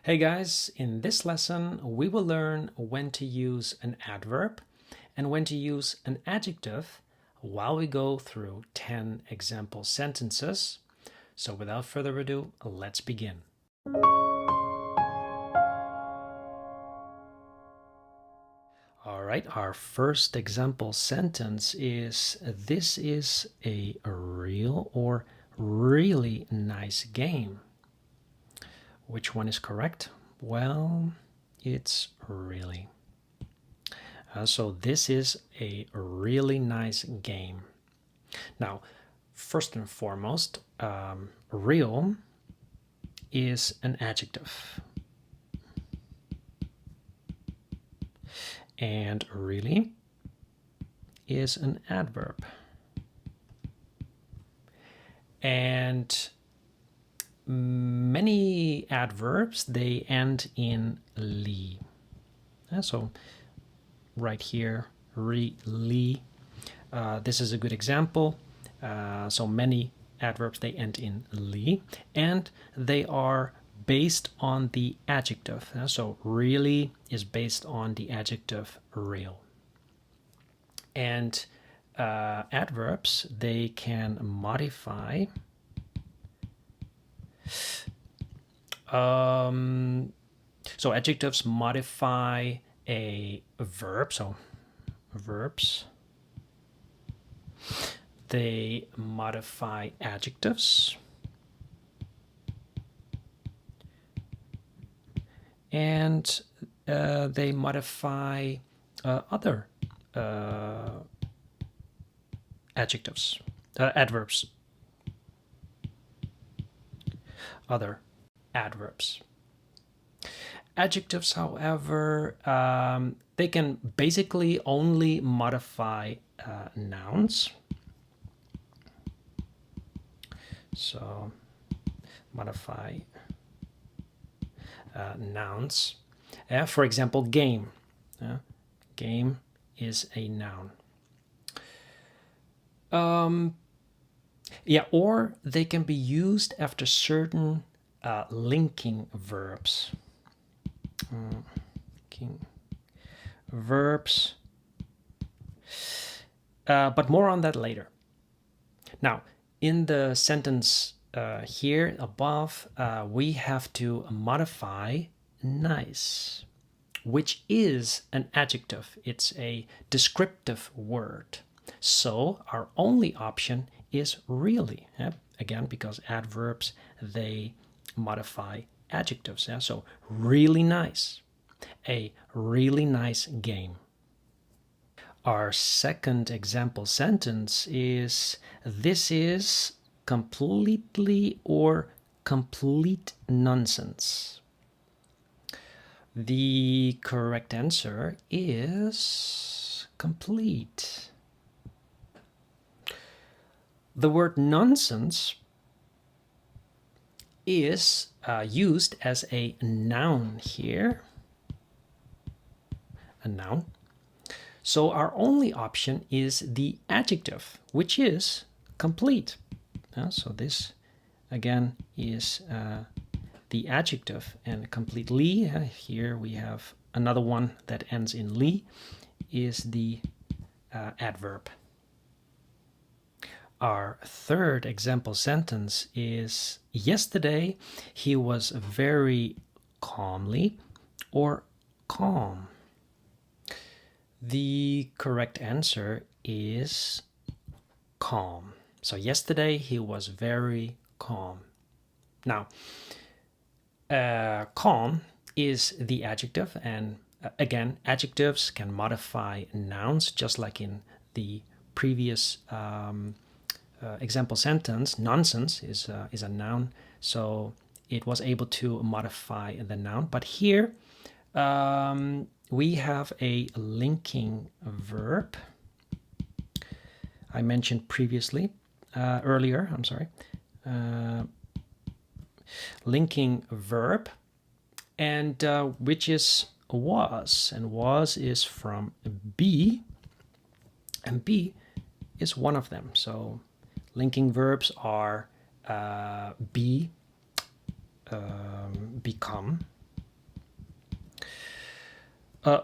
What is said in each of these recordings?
Hey guys, in this lesson we will learn when to use an adverb and when to use an adjective while we go through 10 example sentences. So without further ado, let's begin. All right, our first example sentence is this is a real or really nice game. Which one is correct? Well, it's really. So this is a really nice game. Now, first and foremost, real is an adjective. And really is an adverb. And many adverbs, they end in "ly". So right here, really. This is a good example. So many adverbs, they end in "ly", and they are based on the adjective. So really is based on the adjective real. And adverbs, they can modify so adjectives modify a verb. So verbs, they modify adjectives. And they modify other adjectives, adverbs, other adverbs. Adjectives, however, they can basically only modify nouns. So modify nouns. For example, game. Game is a noun. Or they can be used after certain linking verbs. Verbs. But more on that later. Now, in the sentence here above, we have to modify nice, which is an adjective. It's a descriptive word. So our only option is really. Again, because adverbs, they modify adjectives. So really nice. A really nice game. Our second example sentence is this is completely or complete nonsense. The correct answer is complete. The word nonsense is used as a noun here. A noun. So our only option is the adjective, which is complete. So this, again, is the adjective, and completely, here we have another one that ends in "ly", is the adverb. Our third example sentence is yesterday he was very calmly or calm. The correct answer is calm. So yesterday he was very calm. Now, calm is the adjective, and again, adjectives can modify nouns, just like in the previous example sentence. Nonsense is a noun, so it was able to modify the noun. But here we have a linking verb. I mentioned previously, earlier, I'm sorry. Linking verb, and which is was, and was is from be, and be is one of them. So linking verbs are be, become,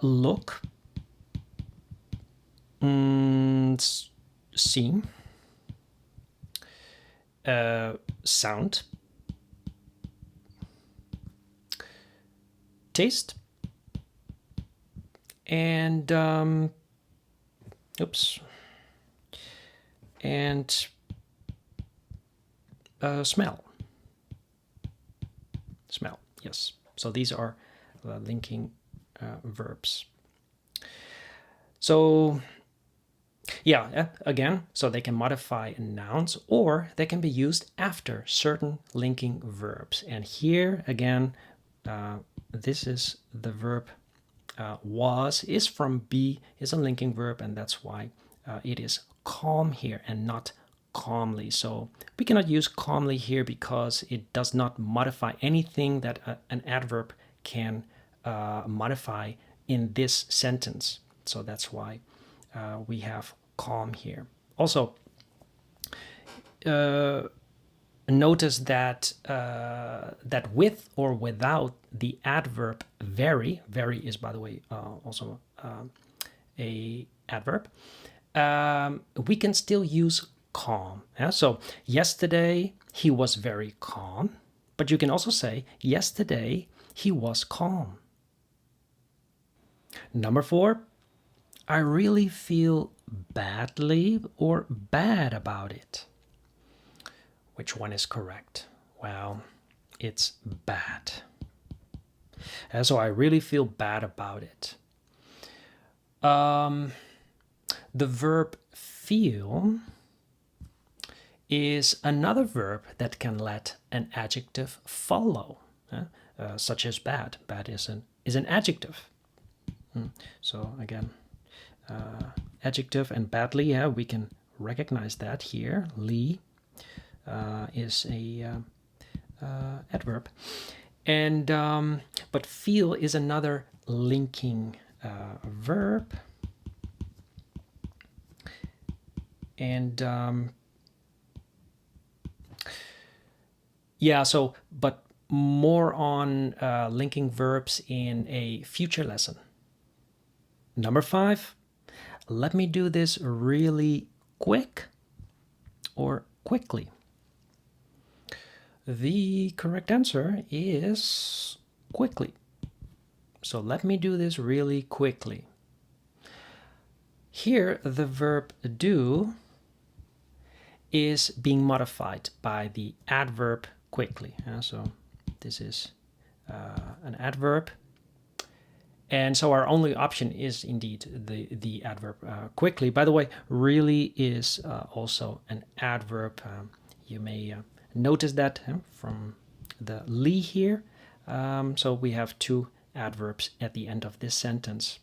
Look, see, sound, taste, and oops, and smell. Smell, yes. So these are linking verbs. So yeah, again, so they can modify nouns or they can be used after certain linking verbs. And here again, this is the verb was, is from be, is a linking verb, and that's why it is calm here and not calmly. So we cannot use calmly here because it does not modify anything that an adverb can modify in this sentence. So that's why we have calm here. Also, notice that that with or without the adverb very is, by the way, also a adverb, we can still use calm. Yeah? So yesterday he was very calm, but you can also say yesterday he was calm. Number 4, I really feel badly or bad about it. Which one is correct? Well, it's bad. And so I really feel bad about it. The verb feel is another verb that can let an adjective follow, such as bad. Bad is an adjective. So again, adjective and badly, yeah, we can recognize that here. Lee is a adverb, and but feel is another linking verb, and yeah. So, but more on linking verbs in a future lesson. Number 5. Let me do this really quick or quickly. The correct answer is quickly. So let me do this really quickly. Here, the verb do is being modified by the adverb quickly. So this is an adverb. And so our only option is indeed the adverb quickly. By the way, really is also an adverb. You may notice that from the Lee here. So we have 2 adverbs at the end of this sentence.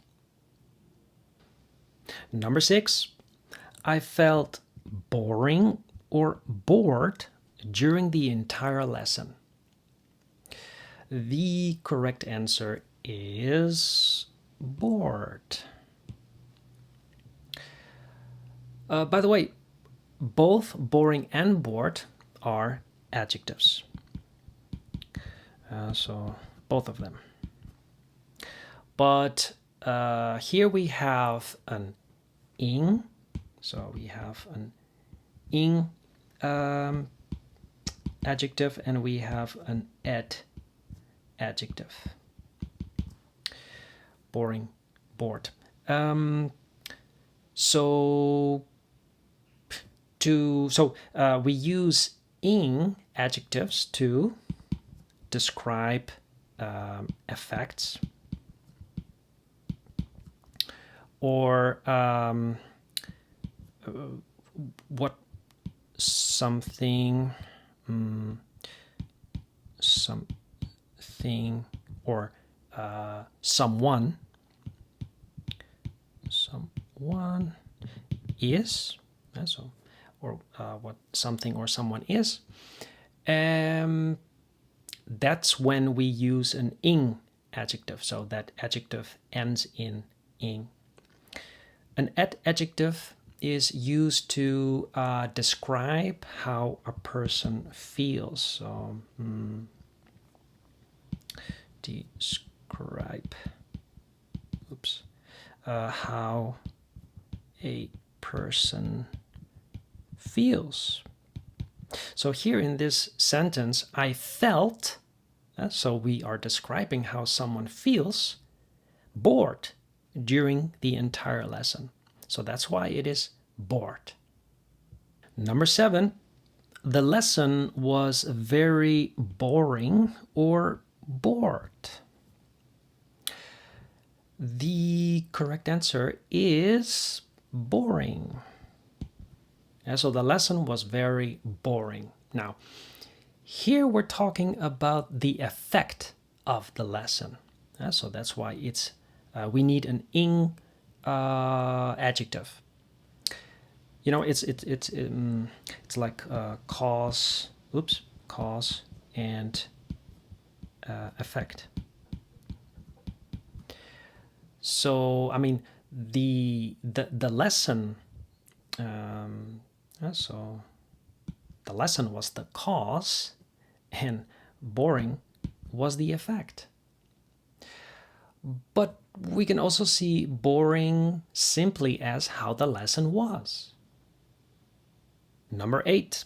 Number 6, I felt boring or bored during the entire lesson. The correct answer is bored. By the way, both boring and bored are adjectives. So both of them. But here we have an ing. So we have an ing adjective and we have an ed adjective. Boring, bored. So we use ing adjectives to describe effects or what something or someone is, so or what something or someone is. That's when we use an ing adjective, so that adjective ends in ing. An ed adjective is used to describe how a person feels. So describe how a person feels. So here in this sentence, I felt, so we are describing how someone feels, bored during the entire lesson. So that's why it is bored. Number 7, the lesson was very boring or bored. The correct answer is boring. And so the lesson was very boring. Now, here we're talking about the effect of the lesson. So that's why it's we need an ing adjective. You know, it's like cause and effect. So I mean the lesson. So the lesson was the cause, and boring was the effect. But we can also see boring simply as how the lesson was. Number 8,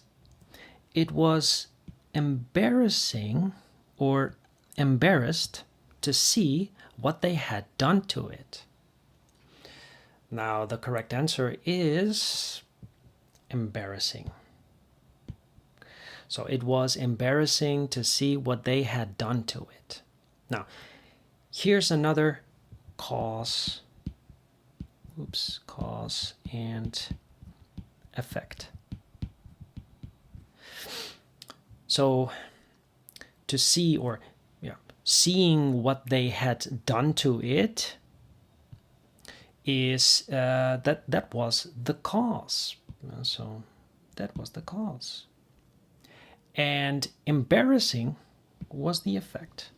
it was embarrassing or embarrassed to see what they had done to it. Now, the correct answer is embarrassing. So it was embarrassing to see what they had done to it. Now, here's another cause and effect. So to see, or seeing what they had done to it is that was the cause. So that was the cause. And embarrassing was the effect.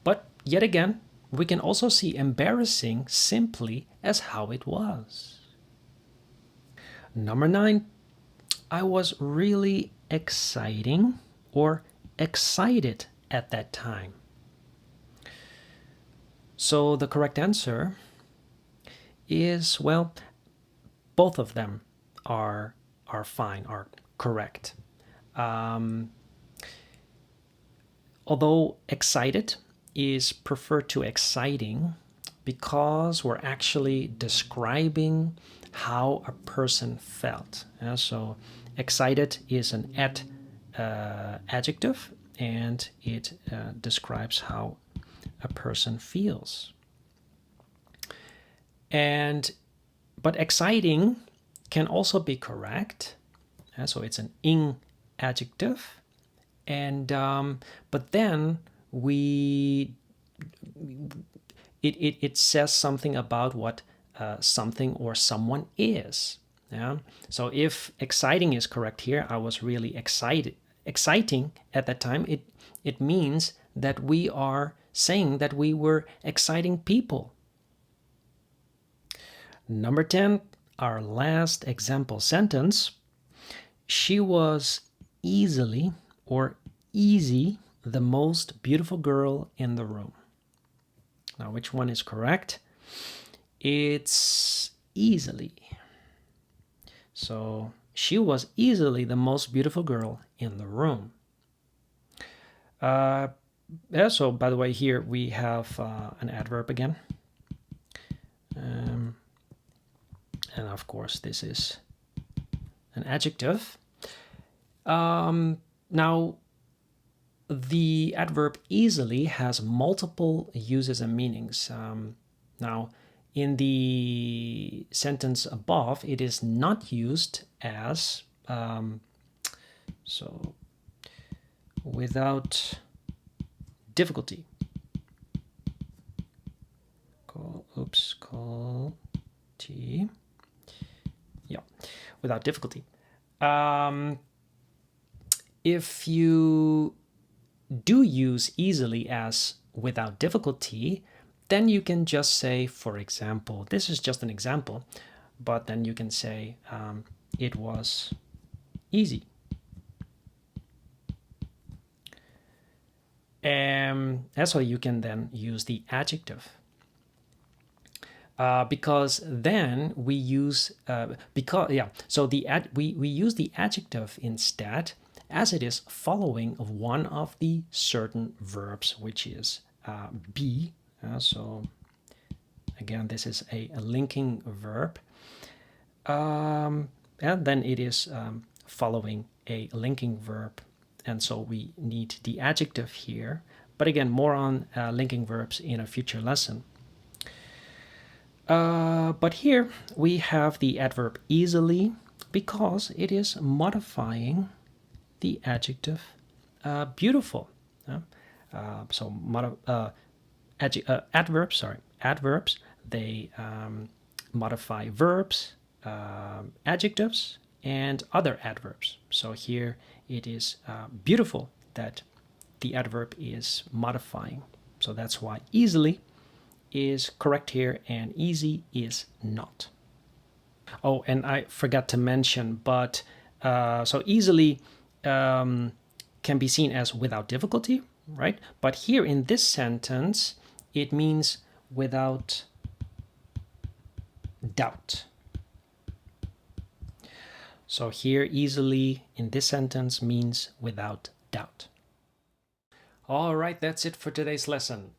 But yet again, we can also see embarrassing simply as how it was. Number 9, I was really exciting or excited at that time. So the correct answer is, well, both of them are fine, are correct. Although excited is preferred to exciting because we're actually describing how a person felt. So excited is an adjective, and it describes how a person feels. But exciting can also be correct. So it's an ing adjective, and but then it says something about what something or someone is. So if exciting is correct here, I was really exciting at that time, it means that we are saying that we were exciting people. Number 10, our last example sentence. She was easily or easy the most beautiful girl in the room. Now, which one is correct? It's easily. So she was easily the most beautiful girl in the room. So, by the way, here we have an adverb again. And of course, this is an adjective. Now, the adverb easily has multiple uses and meanings. Now, in the sentence above, it is not used as so without difficulty. Without difficulty. If you do use easily as without difficulty, then you can just say, for example, this is just an example, but then you can say it was easy. And so you can then use the adjective. because then we use so we use the adjective instead, as it is following of one of the certain verbs, which is be. So again, this is a linking verb, and then it is following a linking verb, and so we need the adjective here. But again, more on linking verbs in a future lesson. But here we have the adverb easily because it is modifying the adjective beautiful. Adverbs, they modify verbs, adjectives, and other adverbs. So here it is beautiful that the adverb is modifying. So that's why easily is correct here and easy is not. Oh, and I forgot to mention, but so easily can be seen as without difficulty, right? But here in this sentence, it means without doubt. So here easily in this sentence means without doubt. All right, that's it for today's lesson.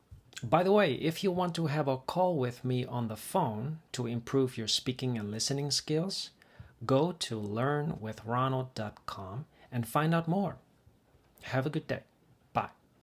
By the way, if you want to have a call with me on the phone to improve your speaking and listening skills, go to learnwithronald.com and find out more. Have a good day.